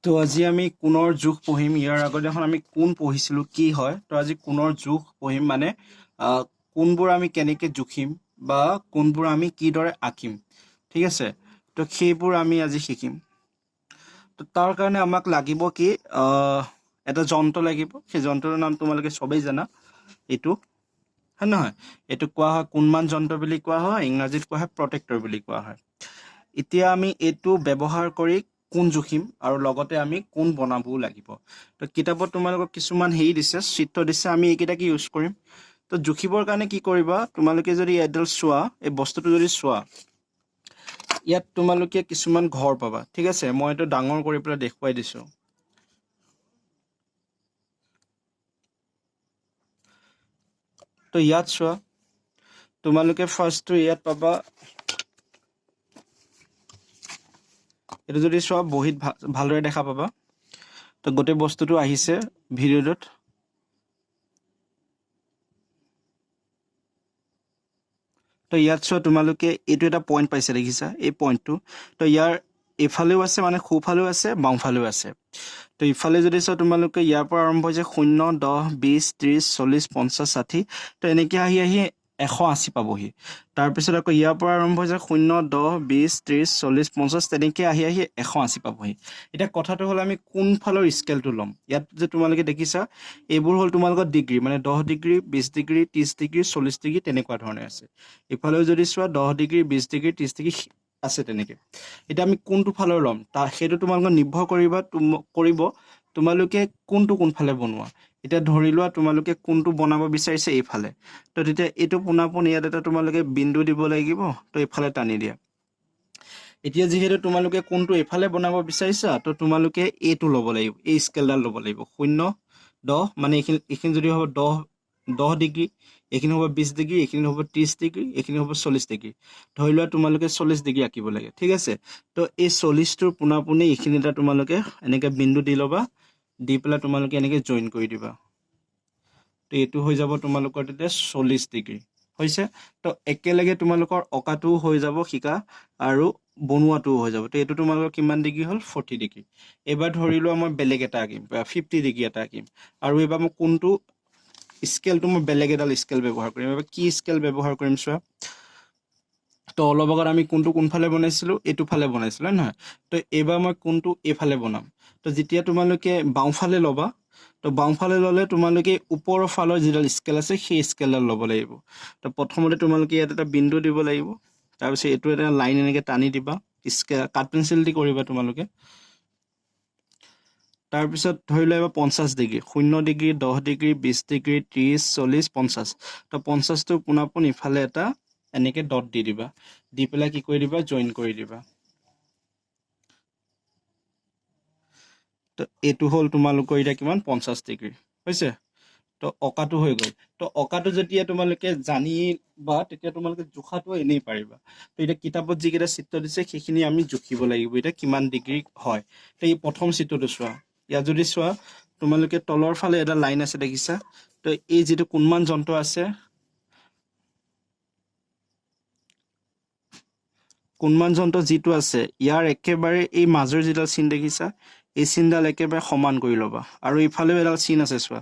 তো আজি আমি কোণৰ জোখ পঢ়িম। ইয়াৰ আগতে এখন আমি কোণ পঢ়িছিলোঁ কি হয়। তো আজি কোণৰ জোখ পঢ়িম, মানে কোণবোৰ আমি কেনেকৈ জুখিম বা কোণবোৰ আমি কিদৰে আঁকিম, ঠিক আছে। তো সেইবোৰ আমি আজি শিকিম। তো তাৰ কাৰণে আমাক লাগিব কি, এটা যন্ত্ৰ লাগিব। সেই যন্ত্ৰৰ নাম তোমালোকে চবেই জানা, এইটো হয় নহয়। এইটো কোৱা হয় কোণমান যন্ত্ৰ বুলি কোৱা হয়, ইংৰাজীত কোৱা হয় প্ৰটেক্টৰ বুলি কোৱা হয়। এতিয়া আমি এইটো ব্যৱহাৰ কৰি কোণ জুখিম আৰু লগতে আমি কোণ বনাবও লাগিব। তো কিতাপত তোমালোকক কিছুমান হেৰি দিছে, চিত্ৰ দিছে, আমি এইকেইটাকে ইউজ কৰিম। তো জুখিবৰ কাৰণে কি কৰিবা, তোমালোকে যদি এডাল চোৱা, এই বস্তুটো যদি চোৱা, ইয়াত তোমালোকে কিছুমান ঘৰ পাবা, ঠিক আছে। মই এইটো ডাঙৰ কৰি পেলাই দেখুৱাই দিছোঁ। তো ইয়াত চোৱা, তোমালোকে ফাৰ্ষ্টটো ইয়াত পাবা, এইটো যদি চোৱা বহীত ভালদৰে দেখা পাবা। তো গোটেই বস্তুটো আহিছে ভিডিঅ'টোত। তো ইয়াত চোৱা, তোমালোকে এইটো এটা পইণ্ট পাইছে, দেখিছা এই পইণ্টটো। তো ইয়াৰ এইফালেও আছে, মানে সোঁফালেও আছে, বাওঁফালেও আছে। তো ইফালে যদি চোৱা, তোমালোকে ইয়াৰ পৰা আৰম্ভ হৈছে 0, 10, 20, 30, 40, 50, 60। তো এনেকৈ আহি আহি 180 পাবহি। তাৰপিছত আকৌ ইয়াৰ পৰা আৰম্ভ হৈছে 0, 10, 20, 30, 40, 50, তেনেকৈ আহি আহি 180 পাবহি। এতিয়া কথাটো হ'ল আমি কোনফালৰ স্কেলটো ল'ম। ইয়াত যে তোমালোকে দেখিছা, এইবোৰ হ'ল তোমালোকৰ ডিগ্ৰী, মানে 10 ডিগ্ৰী, 20 ডিগ্ৰী, 30 ডিগ্ৰী, 40 ডিগ্ৰী, তেনেকুৱা ধৰণে আছে। ইফালেও যদি চোৱা 10 ডিগ্ৰী, 20 ডিগ্ৰী, 30 ডিগ্ৰী আছে তেনেকৈ। এতিয়া আমি কোনটো ফালৰ ল'ম সেইটো তোমালোকৰ নিৰ্ভৰ কৰিব তোমালোকে কোনফালে বনোৱা। এতিয়া ধৰি লোৱা তোমালোকে কোনটো বনাব বিচাৰিছে এইফালে, তো তেতিয়া এইটো পোনাপোন ইয়াত এটা তোমালোকে বিন্দু দিব লাগিব, তো এইফালে টানি দিয়া। এতিয়া যিহেতু তোমালোকে কোনটো এইফালে বনাব বিচাৰিছা, তো তোমালোকে এইটো ল'ব লাগিব, এই স্কেলডাল ল'ব লাগিব। 0, 10, মানে এইখিনি যদি হ'ব 10 ডিগ্ৰী, এইখিনি হ'ব 20 ডিগ্ৰী, এইখিনি হ'ব 30 ডিগ্ৰী, এইখিনি হ'ব 40 ডিগ্ৰী। ধৰি লোৱা তোমালোকে 40 ডিগ্ৰী আঁকিব লাগে, ঠিক আছে। তো এই 40টোৰ পোনাপোনি এইখিনি এটা তোমালোকে এনেকৈ বিন্দু দি ল'বা, দি পেলাই তোমালোকে এনেকৈ জইন কৰি দিবা। তো এইটো হৈ যাব তোমালোকৰ তেতিয়া 40 ডিগ্ৰী হৈছে। তো একেলগে তোমালোকৰ অঁকাটোও হৈ যাব শিকা আৰু বনোৱাটোও হৈ যাব। তো এইটো তোমালোকৰ কিমান ডিগ্ৰী হ'ল, 40 ডিগ্ৰী। এইবাৰ ধৰি লোৱা মই বেলেগ এটা আঁকিম, 50 ডিগ্ৰী এটা আঁকিম। আৰু এইবাৰ মই কোনটো স্কেলটো মই বেলেগ এডাল স্কেল ব্যৱহাৰ কৰিম। এইবাৰ কি স্কেল ব্যৱহাৰ কৰিম চোৱা। তো অলপ আগত আমি কোনফালে বনাইছিলোঁ, এইটো ফালে বনাইছিলোঁ, হয় নহয়। তো এইবাৰ মই কোনটো এইফালে বনাম। তো যেতিয়া তোমালোকে বাওঁফালে ল'বা, তো বাওঁফালে ল'লে তোমালোকে ওপৰৰ ফালৰ যিডাল স্কেল আছে সেই স্কেলডাল ল'ব লাগিব। তো প্ৰথমতে তোমালোকে ইয়াত এটা বিন্দু দিব লাগিব, তাৰপিছত এইটো এটা লাইন এনেকৈ টানি দিবা, কাঠ পেঞ্চিল দি কৰিবা তোমালোকে। তাৰপিছত ধৰি লোৱা এইবাৰ 50 ডিগ্ৰী, 0 ডিগ্ৰী, 10 ডিগ্ৰী, 20 ডিগ্ৰী, 30, 40, 50। তো 50টো পোনাপোন ইফালে এটা এনেকৈ ডট দি দিবা, দি পেলাই কি কৰি দিবা, জইন কৰি দিবা। তো এইটো হ'ল তোমালোকৰ এতিয়া কিমান, 50 ডিগ্ৰী হৈছে। তো অঁকাটো হৈ গ'ল। তো অঁকাটো যেতিয়া তোমালোকে জানিবা, তেতিয়া তোমালোকে জোখাটো এনেই পাৰিবা। তো এতিয়া কিতাপত যিকেইটা চিত্ৰ দিছে সেইখিনি আমি জুখিব লাগিব, এতিয়া কিমান ডিগ্ৰী হয়। তো এই প্ৰথম চিত্ৰটো চোৱা, ইয়াত যদি চোৱা তোমালোকে তলৰ ফালে এটা লাইন আছে, দেখিছা। তো এই যিটো কোণমান যন্ত্ৰ আছে, কোণমান যন্ত্ৰ যিটো আছে, ইয়াৰ একেবাৰে এই মাজৰ যিডাল চিন দেখিছা, এই চিনডাল একেবাৰে সমান কৰি ল'বা। আৰু ইফালেও এডাল চিন আছে চোৱা,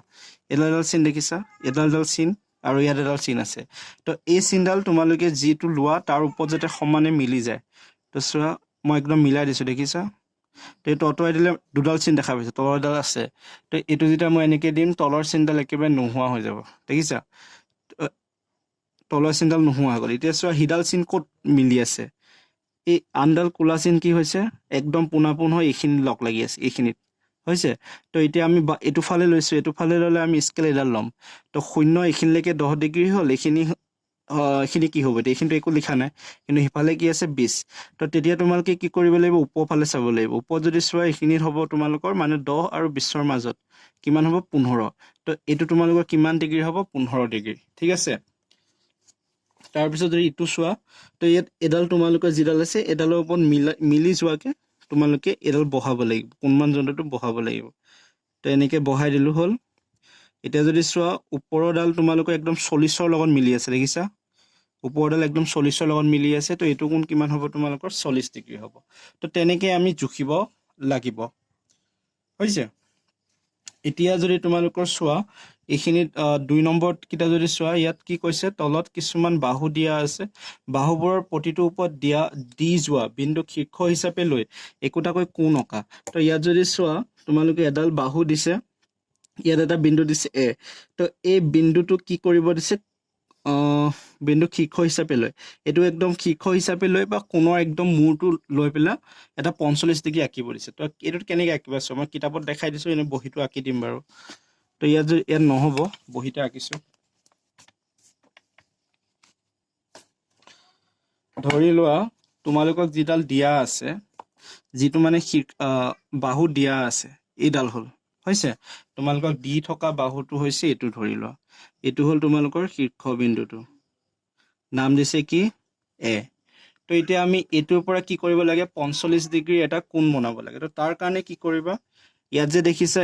এডাল চিন দেখিছা, এডাল চিন আৰু ইয়াত এডাল চিন আছে। তো এই চিনডাল তোমালোকে যিটো লোৱা তাৰ ওপৰত যাতে সমানে মিলি যায়। তো চোৱা, মই একদম মিলাই দিছোঁ, দেখিছা। তো এইটো আঁতৰাই দিলে দুডাল চিন দেখা পাইছে, তলৰ এডাল আছে। তো এইটো যেতিয়া মই এনেকৈ দিম, তলৰ চিনডাল একেবাৰে নোহোৱা হৈ যাব, দেখিছা। তলৰ চিনডাল নোহোৱা হৈ গ'ল। এতিয়া চোৱা, সিডাল চিন ক'ত মিলি আছে, এই আনডাল কোলা চিন কি হৈছে, একদম পোনাপোন হৈ এইখিনি লগ লাগি আছে, এইখিনিত হৈছে। তো এতিয়া আমি এইটো ফালে লৈছোঁ, এইটো ফালে ল'লে আমি স্কেল এডাল ল'ম। তো 0 এইখিনিলৈকে 10 ডিগ্ৰী হ'ল, এইখিনি কি হ'ব, এতিয়া এইখিনিতো একো লিখা নাই, কিন্তু সিফালে কি আছে 20। তো তেতিয়া তোমালোকে কি কৰিব লাগিব, ওপৰৰ ফালে চাব লাগিব। ওপৰত যদি চোৱা, এইখিনিত হ'ব তোমালোকৰ মানে 10 আৰু 20ৰ মাজত কিমান হ'ব, 15। তো এইটো তোমালোকৰ কিমান ডিগ্ৰী হ'ব, 15 ডিগ্ৰী, ঠিক আছে। তাৰপিছত যদি ইটো চোৱা, তো ইয়াত এডাল তোমালোকৰ যিডাল আছে, এডালৰ ওপৰত মিলি যোৱাকৈ তোমালোকে এডাল বহাব লাগিব, কোণমান যন্ত্ৰটো বহাব লাগিব। তো এনেকৈ বহাই দিলোঁ, হ'ল। এতিয়া যদি চোৱা, ওপৰৰডাল তোমালোকৰ একদম 40ৰ লগত মিলি আছে, দেখিছা। ওপৰডাল একদম 40ৰ লগত মিলি আছে। তো এইটো কোণ কিমান হ'ব, তোমালোকৰ 40 ডিগ্ৰী হ'ব। তো তেনেকৈ আমি জুখিব লাগিব। হৈছে এতিয়া যদি তোমালোকৰ চোৱা এইখিনিত 2 নম্বৰত কিটা যদি চোৱা ইয়াত কি কৈছে তলত কিছুমান বাহু দিয়া আছে বাহুবোৰৰ প্ৰতিটোৰ ওপৰত দি যোৱা বিন্দু শীৰ্ষ হিচাপে লৈ একোটাকৈ কোণ অঁকা তো ইয়াত যদি চোৱা তোমালোকে এডাল বাহু দিছে ইয়াত এটা বিন্দু দিছে এ তো এই বিন্দুটো কি কৰিব দিছে বিন্দু শীৰ্ষ হিচাপে লৈ এইটো একদম শীৰ্ষ হিচাপে লৈ বা কোণৰ একদম মূৰটো লৈ পেলাই এটা 45 ডিগ্ৰী আঁকিব দিছে তো এইটোত কেনেকৈ আঁকিবা চোৱা মই কিতাপত দেখাই দিছোঁ এনে বহীটো আঁকি দিম বাৰু তো ইয়াত নহ'ব বহীতে আঁকিছোঁ ধৰি লোৱা তোমালোকক যিডাল দিয়া আছে যিটো মানে বাহু দিয়া আছে এইডাল হ'ল হৈছে তোমালোকক দি থকা বাহুটো হৈছে এইটো ধৰি লোৱা এইটো হ'ল তোমালোকৰ শীৰ্ষ বিন্দুটো নাম দিছে কি এ তো এতিয়া আমি এইটোৰ পৰা কি কৰিব লাগে 45 ডিগ্ৰী এটা কোণ বনাব লাগে তো তাৰ কাৰণে কি কৰিবা ইয়াত যে দেখিছা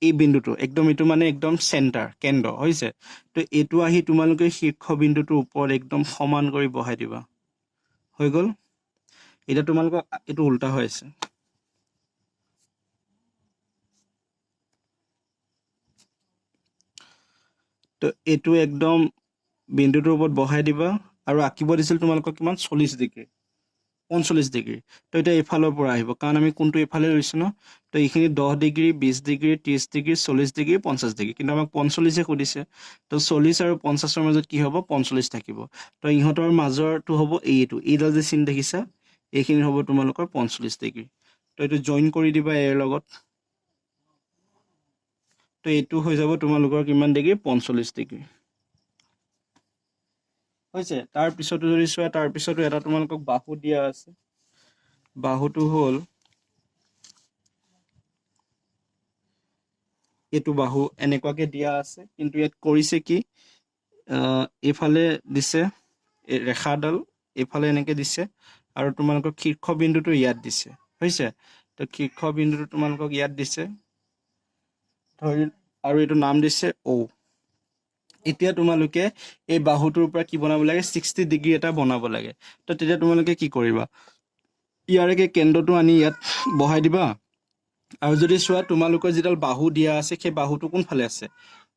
এই বিন্দুটো একদম এইটো মানে একদম চেণ্টাৰ কেন্দ্ৰ হৈছে তো এইটো আহি তোমালোকে শীৰ্ষ বিন্দুটোৰ ওপৰত একদম সমান কৰি বহাই দিবা হৈ গ'ল এতিয়া তোমালোকক এইটো উল্টা হৈ আছে তো এইটো একদম বিন্দুটোৰ ওপৰত বহাই দিবা আৰু আঁকিব দিছিল তোমালোকক কিমান 40 ডিগ্ৰী 45 ডিগ্ৰী তো এতিয়া এইফালৰ পৰা আহিব কাৰণ আমি কোনটো এইফালে লৈছোঁ ন তো এইখিনি 10 degree 20 degree 30 degree 40 degree 50 degree কিন্তু আমাক 45 সুধিছে তো 40 আৰু 50ৰ মাজত কি হ'ব 45 থাকিব তো ইহঁতৰ মাজৰটো হ'ব এইডাল যে চিন দেখিছা এইখিনি হ'ব তোমালোকৰ 45 ডিগ্ৰী তো এইটো জইন কৰি দিবা এৰ লগত তো এইটো হৈ যাব তোমালোকৰ কিমান ডিগ্ৰী 45 ডিগ্ৰী হৈছে তাৰ পিছতো যদি চোৱা তাৰ পিছতো এটা তোমালোকক বাহু দিয়া আছে বাহুটো হ'ল এইটো বাহু এনেকুৱাকে দিয়া আছে কিন্তু ইয়াত কৰিছে কি এইফালে দিছে ৰেখাডাল এইফালে এনেকে দিছে আৰু তোমালোকৰ শীৰ্ষ বিন্দুটো ইয়াত দিছে হৈছে তো শীৰ্ষ বিন্দুটো তোমালোকক ইয়াত দিছে ধৰি আৰু এইটো নাম দিছে ও এতিয়া তোমালোকে এই বাহুটোৰ পৰা কি বনাব লাগে 60 ডিগ্ৰী এটা বনাব লাগে তো তেতিয়া তোমালোকে কি কৰিবা ইয়াৰকে কেন্দ্ৰটো আনি ইয়াত বহাই দিবা আৰু যদি চোৱা তোমালোকৰ যিডাল বাহু দিয়া আছে সেই বাহুটো কোনফালে আছে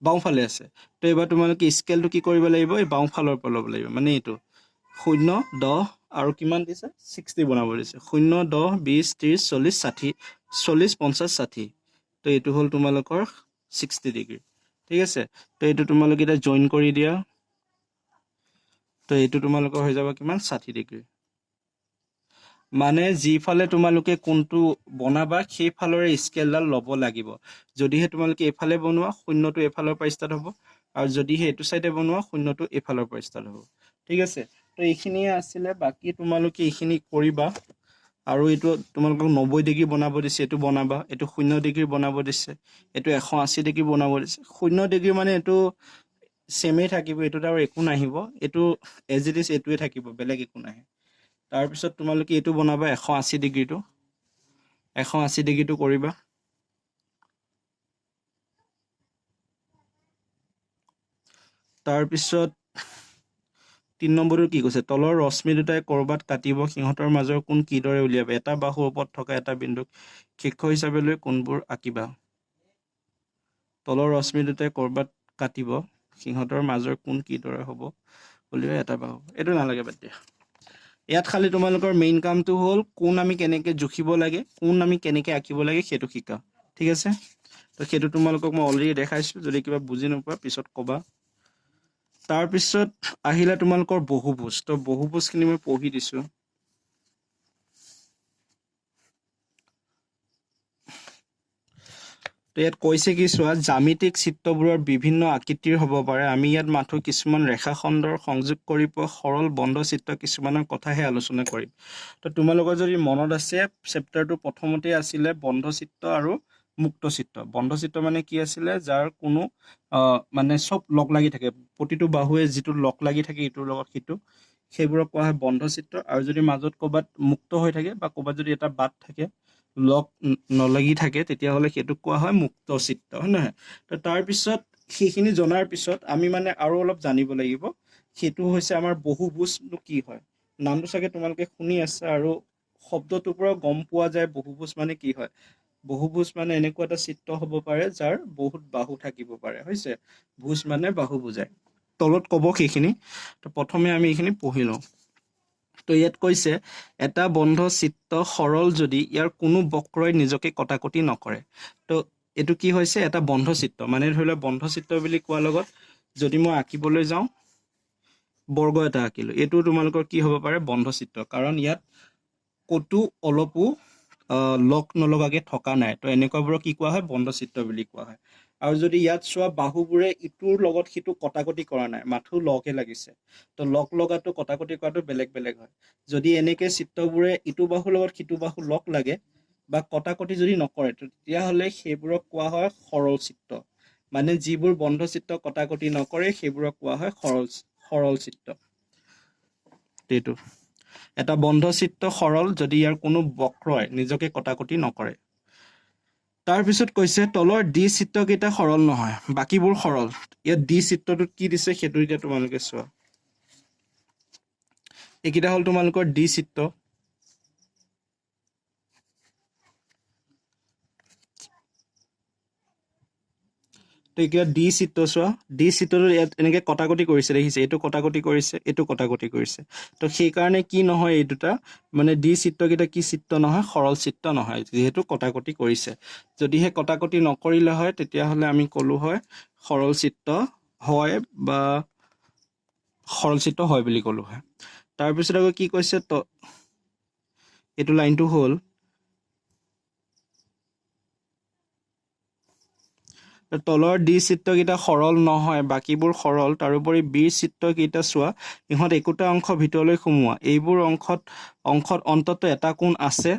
বাওঁফালে আছে তো এবাৰ তোমালোকে স্কেলটো কি কৰিব লাগিব এই বাওঁফালৰ পৰা ল'ব লাগিব মানে এইটো 0 10 আৰু কিমান দিছে 60 বনাব দিছে 0 10 20 30 40 60 40 50 60 তো এইটো হ'ল তোমালোকৰ 60 ডিগ্ৰী ঠিক আছে তো এইটো তোমালোকে এটা জইন কৰি দিয়া তো এইটো তোমালোকৰ হৈ যাব কিমান 60 ডিগ্ৰী মানে যিফালে তোমালোকে কোনটো বনাবা সেইফালৰে স্কেলডাল ল'ব লাগিব যদিহে তোমালোকে এইফালে বনোৱা শূন্যটো এইফালৰ পৰা ষ্টাৰ্ট হ'ব আৰু যদিহে এইটো চাইডে বনোৱা শূন্যটো এইফালৰ পৰা ষ্টাৰ্ট হ'ব ঠিক আছে তো এইখিনিয়ে আছিলে বাকি তোমালোকে এইখিনি কৰিবা আৰু এইটো তোমালোকক 90 ডিগ্ৰী বনাব দিছে এইটো বনাবা এইটো 0 ডিগ্ৰী বনাব দিছে এইটো 180 ডিগ্ৰী বনাব দিছে 0 ডিগ্ৰী মানে এইটো সেমেই থাকিব এইটোত আৰু একো নাহিব এইটো এজ ইট ইজ এইটোৱে থাকিব বেলেগ একো নাহে তাৰপিছত তোমালোকে এইটো বনাবা 180 ডিগ্ৰীটো কৰিবা তাৰপিছত 3 নম্বৰটো কি কৈছে তলৰ ৰশ্মি দুটাই কৰবাত কাটিব সিহঁতৰ মাজৰ কোণ কিদৰে উলিয়াবে এটা বাহুৰ ওপৰত থকা এটা বিন্দুক শীৰ্ষ হিচাপে লৈ কোণবোৰ আঁকিবা তলৰ ৰশ্মি দুটাই কৰবাত কাটিব সিহঁতৰ মাজৰ কোণ কিদৰে হ'ব উলিয়াই এটা বাহু এইটো নালাগে বাদ দিয়া ইয়াত খালি তোমালোকৰ মেইন কামটো হ'ল কোণ আমি কেনেকৈ জুখিব লাগে কোণ আমি কেনেকৈ আঁকিব লাগে সেইটো শিকা ঠিক আছে তো সেইটো তোমালোকক মই অলৰেডি দেখাইছোঁ যদি কিবা বুজি নোপোৱা পিছত ক'বা তাৰপিছত আহিলে তোমালোকৰ বহুভুজ তো বহুভুজখিনি মই পঢ়ি দিছোঁ তো ইয়াত কৈছে কি চোৱা জ্যামিতিক চিত্ৰবোৰৰ বিভিন্ন আকৃতিৰ হ'ব পাৰে আমি ইয়াত মাথো কিছুমান ৰেখাখণ্ডৰ সংযোগ কৰি পোৱা সৰল বন্ধ চিত্ৰ কিছুমানৰ কথাহে আলোচনা কৰিম তো তোমালোকৰ যদি মনত আছে চেপ্টাৰটো প্ৰথমতে আছিলে বন্ধ চিত্ৰ আৰু মুক্ত চিত্ৰ বন্ধ চিত্ৰ মানে কি আছিলে যাৰ কোনো মানে সব লগ লাগি থাকে প্ৰতিটো বাহুৱে যিটো লগ লাগি থাকে ইটোৰ লগত সিটো সেইবোৰক কোৱা হয় বন্ধ চিত্ৰ আৰু যদি মাজত ক'ৰবাত মুক্ত হৈ থাকে বা ক'ৰবাত যদি এটা বাট থাকে লগ নলাগি থাকে তেতিয়াহ'লে সেইটোক কোৱা হয় মুক্ত চিত্ৰ হয় নহয় তো তাৰপিছত সেইখিনি জনাৰ পিছত আমি মানে আৰু অলপ জানিব লাগিব সেইটো হৈছে আমাৰ বহুভুজনো কি হয় নামটো চাগে তোমালোকে শুনি আছে আৰু শব্দটোৰ পৰা গম পোৱা যায় বহুভুজ মানে কি হয় বহুভুজ মানে এনেকুৱা এটা চিত্ৰ হ'ব পাৰে যাৰ বহুত বাহু থাকিব পাৰে হৈছে ভুজ মানে বাহু বুজায় তলত ক'ব সেইখিনি তো প্ৰথমে আমি এইখিনি পঢ়ি লওঁ তো ইয়াত কৈছে এটা বন্ধ চিত্ৰ সৰল যদি ইয়াৰ কোনো বক্ৰই নিজকে কটাকটি নকৰে তো এইটো কি হৈছে এটা বন্ধ চিত্ৰ মানে ধৰি লওক বন্ধ চিত্ৰ বুলি কোৱাৰ লগত যদি মই আঁকিবলৈ যাওঁ বৰ্গ এটা আঁকিলো এইটো তোমালোকৰ কি হ'ব পাৰে বন্ধ চিত্ৰ কাৰণ ইয়াত ক'তো অলপো লগ নলগাকে থকা নাই তো এনেকুৱাবোৰক কি কোৱা হয় বন্ধ চিত্ৰ বুলি কোৱা হয় আৰু যদি ইয়াত চোৱা বাহুবোৰে ইটোৰ লগত সিটো কটাকটি কৰা নাই মাথো লগহে লাগিছে তো লগ লগাটো কটাকটি কৰাটো বেলেগ বেলেগ হয় যদি এনেকে চিত্ৰবোৰে ইটো বাহুৰ লগত সিটো বাহু লগ লাগে বা কটাকটি যদি নকৰে তেতিয়াহ'লে সেইবোৰক কোৱা হয় সৰল চিত্ৰ মানে যিবোৰ বন্ধ চিত্ৰ কটাকটি নকৰে সেইবোৰক কোৱা হয় সৰল চিত্ৰ এইটো এটা বন্ধ চিত্ৰ সৰল যদি ইয়াৰ কোনো বক্ৰই নিজকে কটাকটি নকৰে তাৰপিছত কৈছে তলৰ ডি চিত্ৰকেইটা সৰল নহয় বাকীবোৰ সৰল ইয়াত ডি চিত্ৰটোত কি দিছে সেইটো এতিয়া তোমালোকে চোৱা এইকেইটা হ'ল তোমালোকৰ ডি চিত্ৰ তো এতিয়া ডি চিত্ৰ চোৱা ডি চিত্ৰটো ইয়াত এনেকৈ কটাকটি কৰিছে দেখিছে এইটো কটাকটি কৰিছে এইটো কটাকটি কৰিছে তো সেইকাৰণে কি নহয় এই দুটা মানে ডি চিত্ৰকেইটা কি চিত্ৰ নহয় সৰল চিত্ৰ নহয় যিহেতু কটাকটি কৰিছে যদিহে কটাকটি নকৰিলে হয় তেতিয়াহ'লে আমি ক'লো হয় সৰল চিত্ৰ হয় বা সৰল চিত্ৰ হয় বুলি ক'লো হয় তাৰপিছত আকৌ কি কৈছে এইটো লাইনটো হ'ল তলৰ ডি চিত্ৰকেইটা সৰল নহয় বাকীবোৰ সৰল তাৰোপৰি বিৰ চিত্ৰকেইটা চোৱা ইহঁত একোটা অংশ ভিতৰলৈ সোমোৱা এইবোৰ অংশত অন্তত এটা কোণ আছে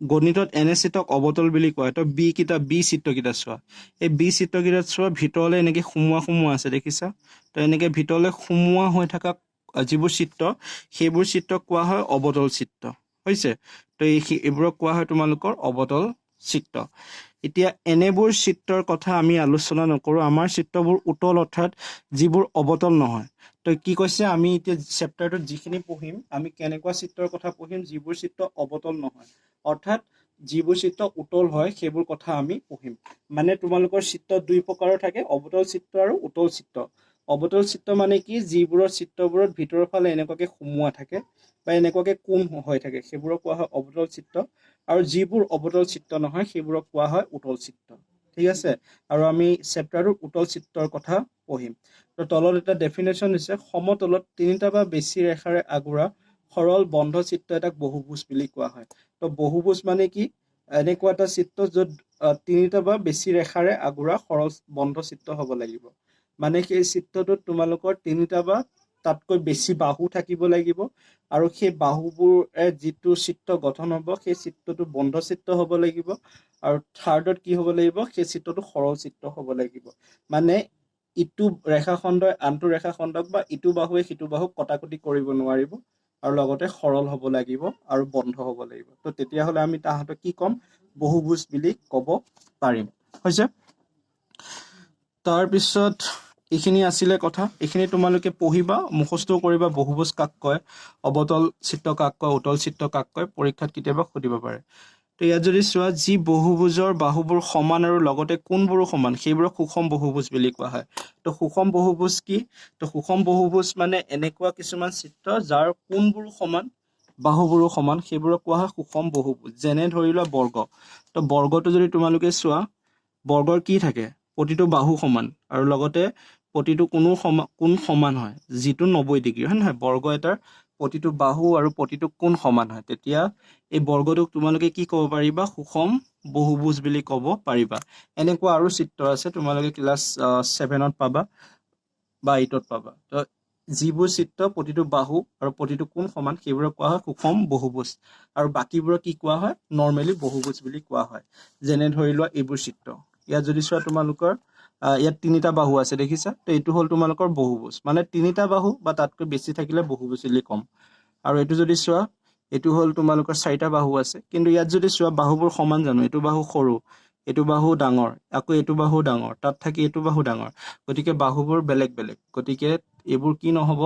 গণিতত এনে চিত্ৰক অৱতল বুলি কয় তো বি চিত্ৰকেইটা চোৱা এই বি চিত্ৰকেইটাত চোৱা ভিতৰলৈ এনেকৈ সোমোৱা আছে দেখিছা তো এনেকৈ ভিতৰলৈ সোমোৱা হৈ থকা যিবোৰ চিত্ৰ সেইবোৰ চিত্ৰক কোৱা হয় অৱতল চিত্ৰ হৈছে তো এইবোৰক কোৱা হয় তোমালোকৰ অৱতল চিত্ৰ এতিয়া এনেবোৰ চিত্ৰৰ কথা আমি আলোচনা নকৰোঁ আমাৰ চিত্ৰবোৰ উতল অৰ্থাৎ যিবোৰ অৱতল নহয় তো কি কৈছে আমি এতিয়া চেপ্টাৰটোত যিখিনি পঢ়িম আমি কেনেকুৱা চিত্ৰৰ কথা পঢ়িম যিবোৰ চিত্ৰ অৱতল নহয় অৰ্থাৎ যিবোৰ চিত্ৰ উতল হয় সেইবোৰ কথা আমি পঢ়িম মানে তোমালোকৰ চিত্ৰ দুই প্ৰকাৰৰ থাকে অৱতল চিত্ৰ আৰু উতল চিত্ৰ অৱতল চিত্ৰ মানে কি যিবোৰৰ চিত্ৰবোৰত ভিতৰৰ ফালে এনেকুৱাকৈ সোমোৱা থাকে বা এনেকুৱাকৈ কোণ হৈ থাকে সেইবোৰক কোৱা হয় অৱতল চিত্ৰ আৰু যিবোৰ অৱতল চিত্ৰ নহয় সেইবোৰক কোৱা হয় উতল চিত্ৰ ঠিক আছে আৰু আমি চেপ্টাৰটোৰ উতল চিত্ৰৰ কথা পঢ়িম তো তলত এটা ডেফিনেশ্যন দিছে সমতলত তিনিটা বা বেছি ৰেখাৰে আগুৰা সৰল বন্ধ চিত্ৰ এটাক বহুভুজ বুলি কোৱা হয় তো বহুভুজ মানে কি এনেকুৱা এটা চিত্ৰ য'ত তিনিটা বা বেছি ৰেখাৰে আগুৰা সৰল বন্ধ চিত্ৰ হ'ব লাগিব মানে সেই চিত্ৰটোত তোমালোকৰ তিনিটা বা তাতকৈ বেছি বাহু থাকিব লাগিব আৰু সেই বাহুবোৰে যিটো চিত্ৰ গঠন হ'ব সেই চিত্ৰটো বন্ধ চিত্ৰ হ'ব লাগিব আৰু থাৰ্ডত কি হ'ব লাগিব সেই চিত্ৰটো সৰল চিত্ৰ হ'ব লাগিব মানে ইটো ৰেখাখণ্ডই আনটো ৰেখাখণ্ডক বা ইটো বাহুৱে সিটো বাহুক কটাকটি কৰিব নোৱাৰিব আৰু লগতে সৰল হ'ব লাগিব আৰু বন্ধ হ'ব লাগিব তো তেতিয়াহ'লে আমি তাহাঁতক কি ক'ম বহুভুজ বুলি ক'ব পাৰিম হৈছে তাৰপিছত এইখিনি আছিলে কথা এইখিনি তোমালোকে পঢ়িবা মুখস্থও কৰিবা বহুভুজ কাক কয় অৱতল চিত্ৰ কাক কয় উতল চিত্ৰ কাক কয় পৰীক্ষাত কেতিয়াবা সুধিব পাৰে তো ইয়াত যদি চোৱা যি বহুভুজৰ বাহুবোৰ সমান আৰু লগতে কোণবোৰো সমান সেইবোৰক সুষম বহুভুজ বুলি কোৱা হয় তো সুষম বহুভুজ কি তো সুষম বহুভুজ মানে এনেকুৱা কিছুমান চিত্ৰ যাৰ কোণবোৰো সমান বাহুবোৰো সমান সেইবোৰক কোৱা হয় সুষম বহুভুজ যেনে ধৰি লোৱা বৰ্গ তো বৰ্গটো যদি তোমালোকে চোৱা বৰ্গৰ কি থাকে প্ৰতিটো বাহু সমান আৰু লগতে প্ৰতিটো কোণ সমান হয় যিটো 90 ডিগ্ৰী হয় নহয় বৰ্গ এটাৰ প্ৰতিটো বাহু আৰু প্ৰতিটো কোণ সমান হয় তেতিয়া এই বৰ্গটোক তোমালোকে কি ক'ব পাৰিবা সুষম বহুভুজ বুলি ক'ব পাৰিবা এনেকুৱা আৰু চিত্ৰ আছে তোমালোকে ক্লাছ 7ত পাবা বা 8ত পাবা তো যিবোৰ চিত্ৰ প্ৰতিটো বাহু আৰু প্ৰতিটো কোণ সমান সেইবোৰক কোৱা হয় সুষম বহুভুজ আৰু বাকীবোৰক কি কোৱা হয় নৰ্মেলি বহুভুজ বুলি কোৱা হয় যেনে ধৰি লোৱা এইবোৰ চিত্ৰ ইয়াত যদি চোৱা তোমালোকৰ ইয়াত তিনিটা বাহু আছে দেখিছা তো এইটো হ'ল তোমালোকৰ বহুভুজ মানে তিনিটা বাহু বা তাতকৈ বেছি থাকিলে বহুভুজ বুলি ক'ম আৰু এইটো যদি চোৱা এইটো হ'ল তোমালোকৰ 4টা বাহু আছে কিন্তু ইয়াত যদি চোৱা বাহুবোৰ সমান জানো এইটো বাহু সৰু এইটো বাহু ডাঙৰ আকৌ এইটো বাহু ডাঙৰ তাত থাকি এইটো বাহু ডাঙৰ গতিকে বাহুবোৰ বেলেগ বেলেগ গতিকে এইবোৰ কি নহ'ব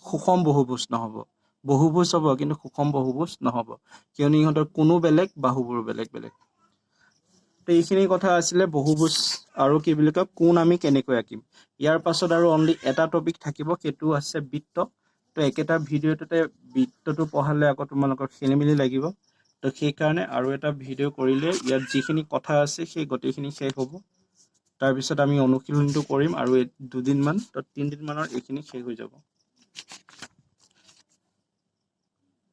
সুষম বহুভুজ নহ'ব বহুভুজ হ'ব কিন্তু সুষম বহুভুজ নহ'ব কিয়নো ইহঁতৰ কোনো বেলেগ বাহুবোৰ বেলেগ বেলেগ তো এইখিনি কথা আছিলে বহুভুজ আৰু কি বুলি কয় কোণ আমি কেনেকৈ আঁকিম ইয়াৰ পাছত আৰু অনলি এটা টপিক থাকিব সেইটো আছে বৃত্ত তো একেটা ভিডিঅ'টোতে বৃত্তটো পঢ়ালে আকৌ তোমালোকৰ খেলিমেলি লাগিব তো সেইকাৰণে আৰু এটা ভিডিঅ' কৰিলে ইয়াত যিখিনি কথা আছে সেই গোটেইখিনি শেষ হ'ব তাৰপিছত আমি অনুশীলনটো কৰিম আৰু 2 দিনমান তো 3 দিনমানৰ এইখিনি শেষ হৈ যাব